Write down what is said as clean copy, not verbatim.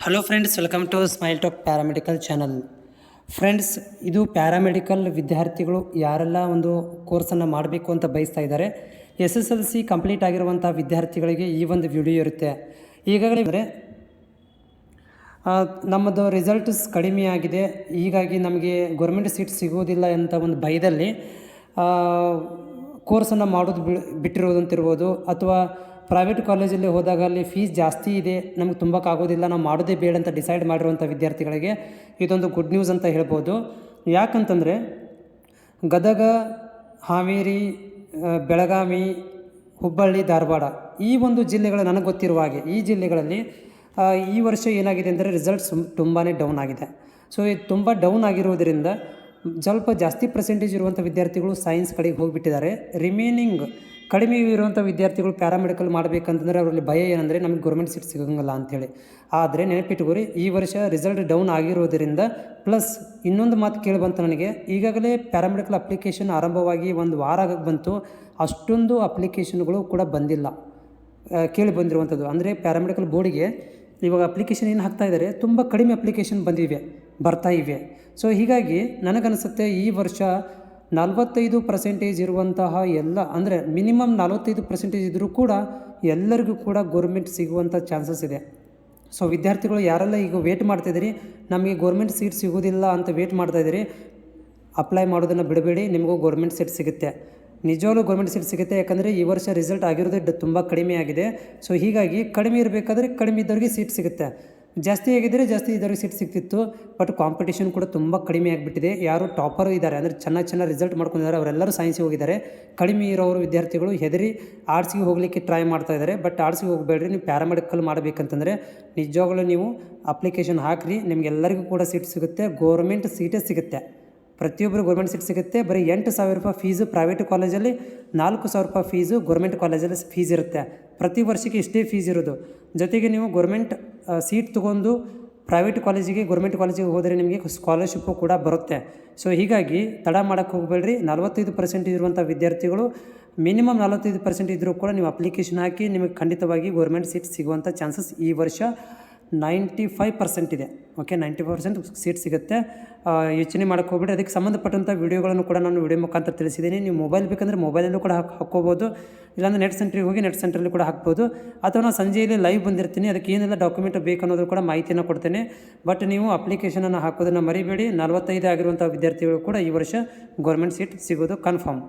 Hello friends, welcome to smile talk paramedical channel. Friends, ಇದು paramedical ವಿದ್ಯಾರ್ಥಿಗಳು ಯಾರೆಲ್ಲ ಒಂದು ಕೋರ್ಸನ್ನು ಮಾಡಬೇಕು ಅಂತ ಬಯಸ್ತಾ ಇದ್ದಾರೆ, SSLC ಕಂಪ್ಲೀಟ್ ಆಗಿರುವಂಥ ವಿದ್ಯಾರ್ಥಿಗಳಿಗೆ ಈ ಒಂದು ವಿಡಿಯೋ ಇರುತ್ತೆ. ಈಗಾಗಲೇ ಅಂದರೆ ನಮ್ಮದು ರಿಸಲ್ಟ್ಸ್ ಕಡಿಮೆ ಆಗಿದೆ, ಹೀಗಾಗಿ ನಮಗೆ ಗೌರ್ಮೆಂಟ್ ಸೀಟ್ ಸಿಗೋದಿಲ್ಲ ಅಂತ ಒಂದು ಭಯದಲ್ಲಿ ಕೋರ್ಸನ್ನು ಮಾಡೋದು ಬಿಟ್ಟಿರೋದಂತಿರ್ಬೋದು, ಅಥವಾ ಪ್ರೈವೇಟ್ ಕಾಲೇಜಲ್ಲಿ ಹೋದಾಗ ಅಲ್ಲಿ ಫೀಸ್ ಜಾಸ್ತಿ ಇದೆ, ನಮಗೆ ತುಂಬಕ್ಕಾಗೋದಿಲ್ಲ, ನಾವು ಮಾಡೋದೇ ಬೇಡ ಅಂತ ಡಿಸೈಡ್ ಮಾಡಿರುವಂಥ ವಿದ್ಯಾರ್ಥಿಗಳಿಗೆ ಇದೊಂದು ಗುಡ್ ನ್ಯೂಸ್ ಅಂತ ಹೇಳ್ಬೋದು. ಯಾಕಂತಂದರೆ ಗದಗ, ಹಾವೇರಿ, ಬೆಳಗಾವಿ, ಹುಬ್ಬಳ್ಳಿ, ಧಾರವಾಡ ಈ ಒಂದು ಜಿಲ್ಲೆಗಳು ನನಗೆ ಗೊತ್ತಿರುವ ಹಾಗೆ ಈ ಜಿಲ್ಲೆಗಳಲ್ಲಿ ಈ ವರ್ಷ ಏನಾಗಿದೆ ಅಂದರೆ ರಿಸಲ್ಟ್ಸ್ ತುಂಬಾ ಡೌನ್ ಆಗಿದೆ. ಸೊ ಇದು ತುಂಬ ಡೌನ್ ಆಗಿರುವುದರಿಂದ ಸ್ವಲ್ಪ ಜಾಸ್ತಿ ಪರ್ಸೆಂಟೇಜ್ ಇರುವಂಥ ವಿದ್ಯಾರ್ಥಿಗಳು ಸೈನ್ಸ್ ಕಡೆಗೆ ಹೋಗಿಬಿಟ್ಟಿದ್ದಾರೆ. ರಿಮೇನಿಂಗ್ ಕಡಿಮೆ ಇರುವಂಥ ವಿದ್ಯಾರ್ಥಿಗಳು ಪ್ಯಾರಾಮೆಡಿಕಲ್ ಮಾಡಬೇಕಂತಂದರೆ ಅವರಲ್ಲಿ ಭಯ ಏನಂದರೆ ನಮಗೆ ಗೌರ್ಮೆಂಟ್ ಸೀಟ್ ಸಿಗೋಂಗಿಲ್ಲ ಅಂಥೇಳಿ. ಆದರೆ ನೆನಪಿಟ್ಕೋರಿ, ಈ ವರ್ಷ ರಿಸಲ್ಟ್ ಡೌನ್ ಆಗಿರೋದರಿಂದ ಪ್ಲಸ್ ಇನ್ನೊಂದು ಮಾತು ಕೇಳಿ ಬಂತು ನನಗೆ. ಈಗಾಗಲೇ ಪ್ಯಾರಾಮೆಡಿಕಲ್ ಅಪ್ಲಿಕೇಶನ್ ಆರಂಭವಾಗಿ ಒಂದು ವಾರ ಆಗಕ್ಕೆ ಬಂತು, ಅಷ್ಟೊಂದು ಅಪ್ಲಿಕೇಶನ್ಗಳು ಕೂಡ ಬಂದಿಲ್ಲ, ಕೇಳಿ ಬಂದಿರುವಂಥದ್ದು. ಅಂದರೆ ಪ್ಯಾರಾಮೆಡಿಕಲ್ ಬೋರ್ಡಿಗೆ ಇವಾಗ ಅಪ್ಲಿಕೇಶನ್ ಏನು ಹಾಕ್ತಾಯಿದ್ದಾರೆ, ತುಂಬ ಕಡಿಮೆ ಅಪ್ಲಿಕೇಶನ್ ಬರ್ತಾ ಇವೆ. ಸೊ ಹೀಗಾಗಿ ನನಗನ್ನಿಸುತ್ತೆ ಈ ವರ್ಷ 45% ಇರುವಂತಹ ಎಲ್ಲ, ಅಂದರೆ ಮಿನಿಮಮ್ 45% ಇದ್ದರೂ ಕೂಡ ಎಲ್ಲರಿಗೂ ಕೂಡ ಗೋರ್ಮೆಂಟ್ ಸಿಗುವಂಥ ಚಾನ್ಸಸ್ ಇದೆ. ಸೊ ವಿದ್ಯಾರ್ಥಿಗಳು ಯಾರೆಲ್ಲ ಈಗ ವೇಟ್ ಮಾಡ್ತಾಯಿದ್ದೀರಿ, ನಮಗೆ ಗೋರ್ಮೆಂಟ್ ಸೀಟ್ ಸಿಗೋದಿಲ್ಲ ಅಂತ ವೇಟ್ ಮಾಡ್ತಾಯಿದ್ದೀರಿ, ಅಪ್ಲೈ ಮಾಡೋದನ್ನು ಬಿಡಬೇಡಿ, ನಿಮಗೂ ಗೋರ್ಮೆಂಟ್ ಸೀಟ್ ಸಿಗುತ್ತೆ. ನಿಜವಾಗ್ಲೂ ಗೋರ್ಮೆಂಟ್ ಸೀಟ್ ಸಿಗುತ್ತೆ. ಯಾಕಂದರೆ ಈ ವರ್ಷ ರಿಸಲ್ಟ್ ಆಗಿರೋದೇ ತುಂಬ ಕಡಿಮೆ ಆಗಿದೆ. ಸೊ ಹೀಗಾಗಿ ಕಡಿಮೆ ಇರಬೇಕಾದ್ರೆ ಕಡಿಮೆ ಇದ್ದವ್ರಿಗೆ ಸೀಟ್ ಸಿಗುತ್ತೆ, ಜಾಸ್ತಿ ಆಗಿದ್ದರೆ ಜಾಸ್ತಿ ಇದ್ದವ್ರಿಗೆ ಸೀಟ್ ಸಿಗ್ತಿತ್ತು. ಬಟ್ ಕಾಂಪಿಟೇಷನ್ ಕೂಡ ತುಂಬ ಕಡಿಮೆ ಆಗಿಬಿಟ್ಟಿದೆ. ಯಾರು ಟಾಪರು ಇದ್ದಾರೆ, ಅಂದರೆ ಚೆನ್ನಾಗಿ ರಿಸಲ್ಟ್ ಮಾಡ್ಕೊಂಡಿದ್ದಾರೆ, ಅವರೆಲ್ಲರೂ ಸೈನ್ಸಿಗೆ ಹೋಗಿದ್ದಾರೆ. ಕಡಿಮೆ ಇರೋರು ವಿದ್ಯಾರ್ಥಿಗಳು ಹೆದರಿ ಆರ್ಟ್ಸಿಗೆ ಹೋಗಲಿಕ್ಕೆ ಟ್ರೈ ಮಾಡ್ತಾ ಇದ್ದಾರೆ. ಬಟ್ ಆರ್ಟ್ಸಿಗೆ ಹೋಗಬೇಡ್ರಿ, ನೀವು ಪ್ಯಾರಾಮೆಡಿಕಲ್ ಮಾಡಬೇಕಂತಂದರೆ ನಿಜವಾಗ್ಲೂ ನೀವು ಅಪ್ಲಿಕೇಶನ್ ಹಾಕಿರಿ, ನಿಮಗೆಲ್ಲರಿಗೂ ಕೂಡ ಸೀಟ್ ಸಿಗುತ್ತೆ, ಗೋರ್ಮೆಂಟ್ ಸೀಟೇ ಸಿಗುತ್ತೆ. ಪ್ರತಿಯೊಬ್ಬರು ಗೌರ್ಮೆಂಟ್ ಸೀಟ್ ಸಿಗುತ್ತೆ. ಬರೀ 8,000 ರೂಪಾಯಿ ಫೀಸು ಪ್ರೈವೇಟ್ ಕಾಲೇಜಲ್ಲಿ, 4,000 ರೂಪಾಯಿ ಫೀಸು ಗೌರ್ಮೆಂಟ್ ಕಾಲೇಜಲ್ಲಿ ಫೀಸ್ ಇರುತ್ತೆ. ಪ್ರತಿ ವರ್ಷಕ್ಕೆ ಇಷ್ಟೇ ಫೀಸ್ ಇರೋದು. ಜೊತೆಗೆ ನೀವು ಗೌರ್ಮೆಂಟ್ ಸೀಟ್ ತೊಗೊಂಡು ಪ್ರೈವೇಟ್ ಕಾಲೇಜಿಗೆ ಗೌರ್ಮೆಂಟ್ ಕಾಲೇಜಿಗೆ ಹೋದರೆ ನಿಮಗೆ ಸ್ಕಾಲರ್ಶಿಪ್ಪು ಕೂಡ ಬರುತ್ತೆ. ಸೊ ಹೀಗಾಗಿ ತಡ ಮಾಡೋಕ್ಕೆ ಹೋಗಬೇಡ್ರಿ. 45% ಇರುವಂಥ ವಿದ್ಯಾರ್ಥಿಗಳು, ಮಿನಿಮಮ್ 45% ಇದ್ದರೂ ಕೂಡ ನೀವು ಅಪ್ಲಿಕೇಶನ್ ಹಾಕಿ, ನಿಮಗೆ ಖಂಡಿತವಾಗಿ ಗೌರ್ಮೆಂಟ್ ಸೀಟ್ ಸಿಗುವಂಥ ಚಾನ್ಸಸ್ ಈ ವರ್ಷ 95% ಇದೆ. ಓಕೆ, 95% ಸೀಟ್ ಸಿಗುತ್ತೆ. ಯೋಚನೆ ಮಾಡೋಕ್ಕೆ ಹೋಗ್ಬಿಟ್ಟು ಅದಕ್ಕೆ ಸಂಬಂಧಪಟ್ಟಂಥ ವೀಡಿಯೋಗಳನ್ನು ಕೂಡ ನಾನು ವಿಡಿಯೋ ಮುಖಾಂತರ ತಿಳಿಸಿದ್ದೀನಿ. ನೀವು ಮೊಬೈಲ್ ಬೇಕಂದರೆ ಮೊಬೈಲಲ್ಲೂ ಕೂಡ ಹಾಕ್ಕೋಬೋದು, ಇಲ್ಲಾಂದರೆ ನೆಟ್ ಸೆಂಟ್ರಿಗೆ ಹೋಗಿ ನೆಟ್ ಸೆಂಟ್ರಲ್ಲಿ ಕೂಡ ಹಾಕ್ಬೋದು. ಅಥವಾ ನಾನು ಸಂಜೆಯಲ್ಲಿ ಲೈವ್ ಬಂದಿರ್ತೀನಿ, ಅದಕ್ಕೆ ಏನೆಲ್ಲ ಡಾಕ್ಯುಮೆಂಟ್ ಬೇಕು ಅನ್ನೋದು ಕೂಡ ಮಾಹಿತಿಯನ್ನು ಕೊಡ್ತೇನೆ. ಬಟ್ ನೀವು ಅಪ್ಲಿಕೇಶನನ್ನು ಹಾಕೋದನ್ನು ಮರಿಬೇಡಿ. 45 ಆಗಿರುವಂಥ ವಿದ್ಯಾರ್ಥಿಗಳು ಕೂಡ ಈ ವರ್ಷ ಗೌರ್ಮೆಂಟ್ ಸೀಟ್ ಸಿಗೋದು ಕನ್ಫರ್ಮ್.